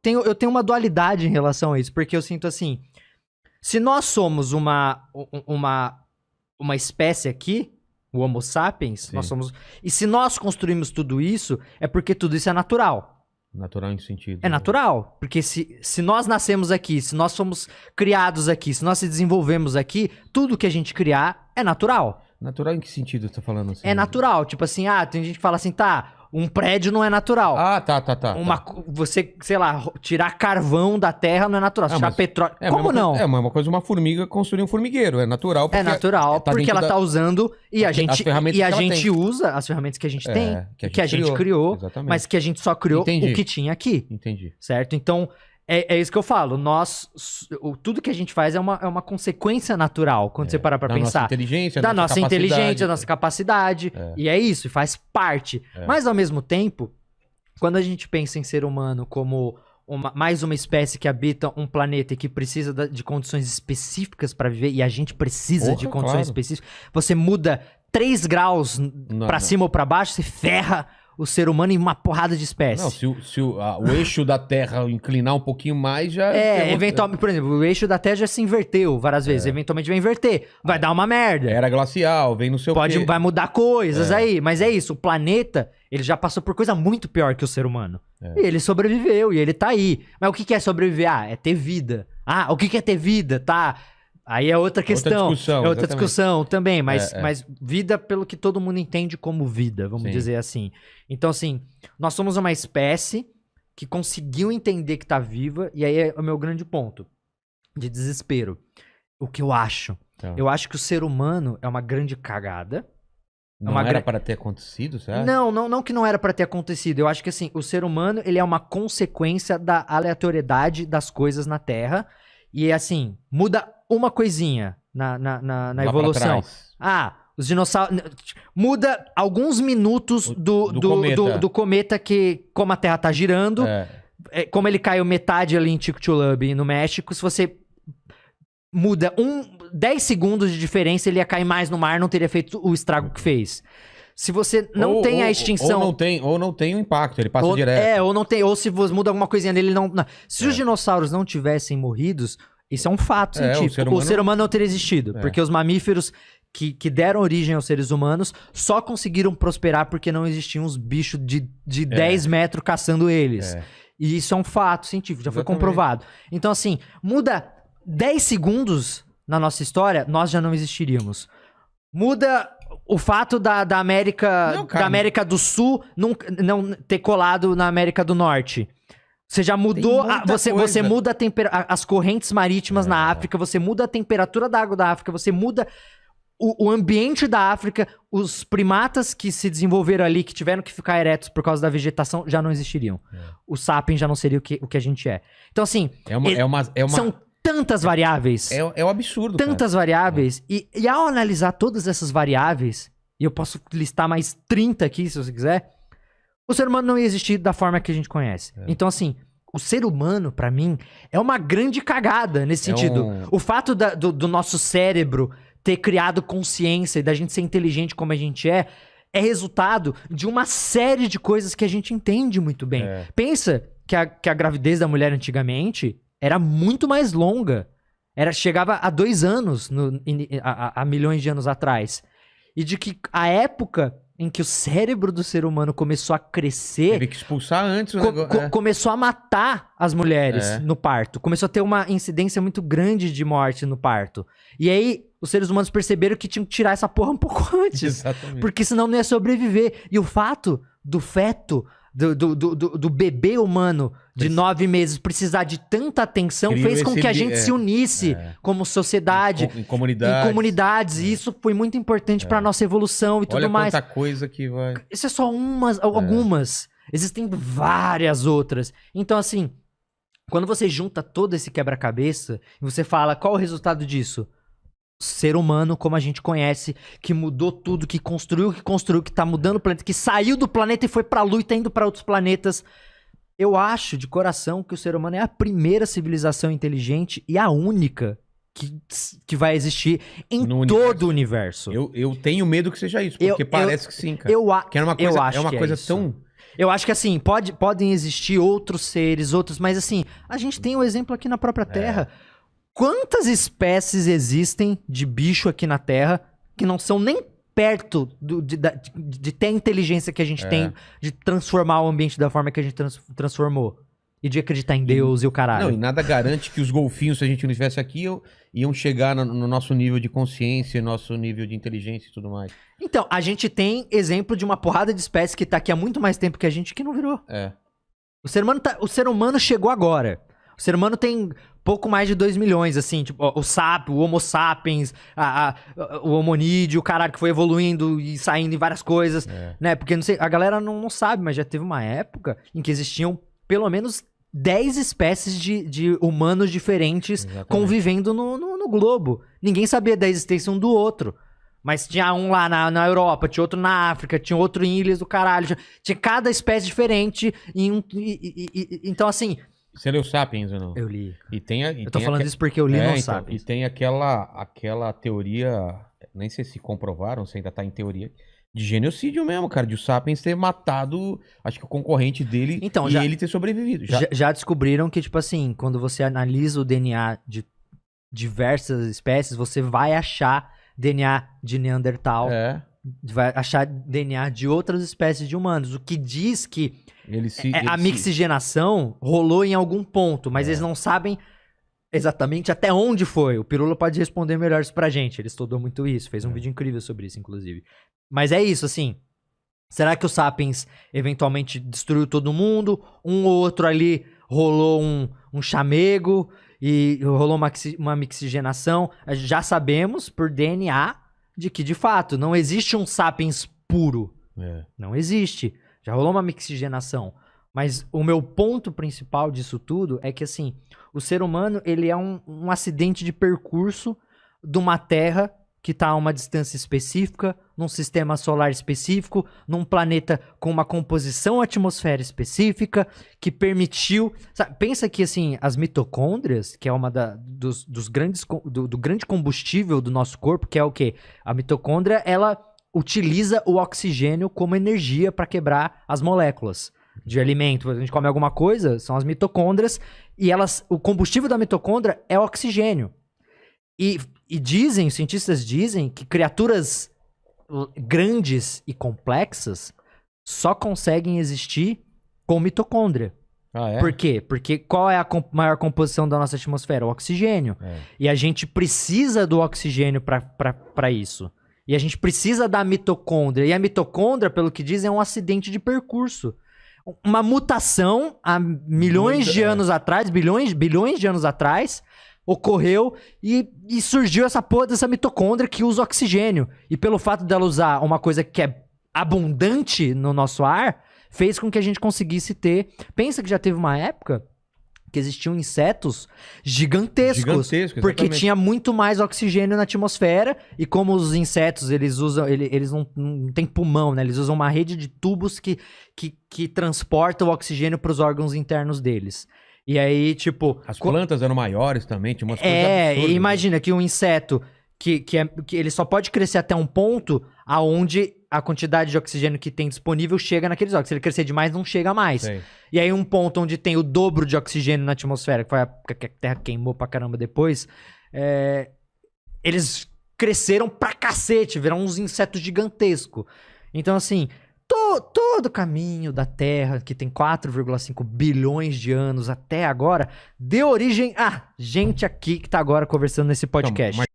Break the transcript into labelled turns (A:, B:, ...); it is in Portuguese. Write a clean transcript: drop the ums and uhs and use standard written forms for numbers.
A: eu tenho uma dualidade em relação a isso, porque eu sinto assim, se nós somos uma espécie aqui, o Homo sapiens, nós somos... E se nós construímos tudo isso, é porque tudo isso é natural.
B: Natural em que sentido?
A: É natural, porque se nós nascemos aqui, se nós fomos criados aqui, se nós se desenvolvemos aqui, tudo que a gente criar é natural.
B: Natural em que sentido você tá falando assim?
A: É natural, tipo assim, tem gente que fala assim, um prédio não é natural.
B: Tá.
A: Você, sei lá, tirar carvão da terra não é natural, tirar petróleo... Como não?
B: É a mesma coisa uma formiga construir um formigueiro, é natural porque...
A: É natural, porque ela tá usando e a gente usa as ferramentas que a gente tem, que a gente criou, mas que a gente só criou o que tinha aqui.
B: Entendi.
A: Certo? Então, é isso que eu falo. Tudo que a gente faz é uma consequência natural, quando você parar pra pensar. Da nossa inteligência, da nossa capacidade. E é isso, e faz parte. Mas, ao mesmo tempo, quando a gente pensa em ser humano como mais uma espécie que habita um planeta e que precisa de condições específicas pra viver, e a gente precisa de condições específicas, você muda 3 graus pra cima ou pra baixo, você ferra o ser humano em uma porrada de espécies.
B: Não, se o eixo da Terra inclinar um pouquinho mais, já...
A: eventualmente, por exemplo, o eixo da Terra já se inverteu várias vezes. Eventualmente vai inverter. Vai dar uma merda.
B: Era glacial, vem no seu...
A: Vai mudar coisas aí. Mas é isso, o planeta, ele já passou por coisa muito pior que o ser humano. E ele sobreviveu, e ele tá aí. Mas o que é sobreviver? É ter vida. O que é ter vida? Aí é outra questão. Outra discussão também, mas vida pelo que todo mundo entende como vida, vamos dizer assim. Então, assim, nós somos uma espécie que conseguiu entender que tá viva, e aí é o meu grande ponto de desespero. O que eu acho? Eu acho que o ser humano é uma grande cagada.
B: Não era para ter acontecido, certo?
A: Não que não era para ter acontecido. Eu acho que, assim, o ser humano, ele é uma consequência da aleatoriedade das coisas na Terra. E, assim, muda uma coisinha na evolução. Os dinossauros... Muda alguns minutos do cometa que, como a Terra tá girando, como ele caiu metade ali em Chicxulub, no México, se você muda 10 segundos de diferença, ele ia cair mais no mar, não teria feito o estrago que fez. Se você não tem a extinção...
B: Ou não tem o impacto, ele passa direto.
A: Ou se você muda alguma coisinha nele, não... Se os dinossauros não tivessem morridos, isso é um fato científico. O ser humano não teria existido, porque os mamíferos que deram origem aos seres humanos só conseguiram prosperar porque não existiam uns bichos de 10 metros caçando eles. E isso é um fato científico, já foi comprovado. Então, assim, muda 10 segundos na nossa história, nós já não existiríamos. Muda o fato da América do Sul não ter colado na América do Norte. Você já mudou, você muda as correntes marítimas na África, você muda a temperatura da água da África, você muda o ambiente da África, os primatas que se desenvolveram ali, que tiveram que ficar eretos por causa da vegetação, já não existiriam. Os sapiens já não seria o que a gente é. Então, assim, são tantas variáveis.
B: É um absurdo,
A: tantas variáveis. E ao analisar todas essas variáveis, e eu posso listar mais 30 aqui, se você quiser, o ser humano não ia existir da forma que a gente conhece. Então, assim, o ser humano, pra mim, é uma grande cagada nesse sentido. O fato do nosso cérebro ter criado consciência e da gente ser inteligente como a gente é resultado de uma série de coisas que a gente entende muito bem. Pensa que a gravidez da mulher antigamente era muito mais longa. Chegava a 2 anos, há milhões de anos atrás. E de que a época em que o cérebro do ser humano começou a crescer...
B: Teve que expulsar antes o
A: negócio. Começou a matar as mulheres no parto. Começou a ter uma incidência muito grande de morte no parto. E aí, os seres humanos perceberam que tinham que tirar essa porra um pouco antes.
B: Exatamente.
A: Porque senão não ia sobreviver. E o fato do feto, do bebê humano de 9 meses precisar de tanta atenção fez com que a gente se unisse como sociedade.
B: Em comunidades.
A: E isso foi muito importante para nossa evolução e tudo mais.
B: Olha quanta coisa que vai...
A: Isso é só algumas. Existem várias outras. Então, assim, quando você junta todo esse quebra-cabeça e você fala, qual o resultado disso? Ser humano como a gente conhece, que mudou tudo, que construiu, que tá mudando o planeta, que saiu do planeta e foi pra Lua e tá indo pra outros planetas. Eu acho de coração que o ser humano é a primeira civilização inteligente e a única que vai existir em todo o universo.
B: Eu tenho medo que seja isso, porque parece que sim, cara.
A: Eu acho
B: é uma
A: que
B: coisa
A: isso.
B: tão...
A: Eu acho que assim, podem existir outros seres, mas assim, a gente tem o exemplo aqui na própria Terra. Quantas espécies existem de bicho aqui na Terra que não são nem perto de ter a inteligência que a gente tem de transformar o ambiente da forma que a gente transformou? E de acreditar em Deus e o caralho.
B: Não, e nada garante que os golfinhos, se a gente não estivesse aqui, iam chegar no nosso nível de consciência, nosso nível de inteligência e tudo mais.
A: Então, a gente tem exemplo de uma porrada de espécies que tá aqui há muito mais tempo que a gente que não virou. O ser humano chegou agora. O ser humano tem pouco mais de 2 milhões, assim, tipo, o Homo sapiens, o homonídeo, o caralho que foi evoluindo e saindo em várias coisas, né? Porque, não sei, a galera não sabe, mas já teve uma época em que existiam pelo menos 10 espécies de humanos diferentes convivendo no globo. Ninguém sabia da existência um do outro. Mas tinha um lá na Europa, tinha outro na África, tinha outro em ilhas do caralho. Tinha cada espécie diferente. Então, assim...
B: Você leu Sapiens ou não?
A: Eu li.
B: Eu
A: tô falando isso porque eu li no Sapiens.
B: E tem aquela teoria, nem sei se comprovaram, se ainda tá em teoria... De genocídio mesmo, cara. De o Sapiens ter matado, acho que o concorrente dele e ele ter sobrevivido.
A: Já descobriram que, tipo assim, quando você analisa o DNA de diversas espécies, você vai achar DNA de Neandertal. Vai achar DNA de outras espécies de humanos. O que diz que a mixigenação rolou em algum ponto, mas eles não sabem exatamente até onde foi. O Pirula pode responder melhor isso pra gente. Ele estudou muito isso. Fez um vídeo incrível sobre isso, inclusive. Mas é isso, assim. Será que o Sapiens eventualmente destruiu todo mundo? Um ou outro ali rolou um chamego e rolou uma mixigenação. Já sabemos por DNA de que, de fato, não existe um Sapiens puro. Não existe. Já rolou uma mixigenação. Mas o meu ponto principal disso tudo é que, assim, o ser humano, ele é um acidente de percurso de uma Terra que está a uma distância específica, num sistema solar específico, num planeta com uma composição atmosfera específica, que permitiu... Sabe, pensa que, assim, as mitocôndrias, que é uma do grande combustível do nosso corpo, que é o quê? A mitocôndria, ela utiliza o oxigênio como energia para quebrar as moléculas de alimento. A gente come alguma coisa, são as mitocôndrias, e o combustível da mitocôndria é o oxigênio. E os cientistas dizem que criaturas grandes e complexas só conseguem existir com mitocôndria. Por quê? Porque qual é a maior composição da nossa atmosfera? O oxigênio. E a gente precisa do oxigênio para isso. E a gente precisa da mitocôndria. E a mitocôndria, pelo que dizem, é um acidente de percurso. Uma mutação há bilhões de anos atrás ocorreu e surgiu essa porra dessa mitocôndria que usa oxigênio. E pelo fato dela usar uma coisa que é abundante no nosso ar, fez com que a gente conseguisse ter... Pensa que já teve uma época que existiam insetos gigantescos. Porque tinha muito mais oxigênio na atmosfera. E como os insetos, eles não têm pulmão, né? Eles usam uma rede de tubos que transporta o oxigênio para os órgãos internos deles. E aí, tipo...
B: As plantas eram maiores também, tinha umas coisas absurdas.
A: Imagina que um inseto que ele só pode crescer até um ponto aonde a quantidade de oxigênio que tem disponível chega naqueles órgãos. Se ele crescer demais, não chega mais. Sim. E aí um ponto onde tem o dobro de oxigênio na atmosfera, que foi a época que a Terra queimou pra caramba depois, eles cresceram pra cacete, viraram uns insetos gigantescos. Então, assim... Todo o caminho da Terra, que tem 4,5 bilhões de anos até agora, deu origem a gente aqui que tá agora conversando nesse podcast.
B: Não,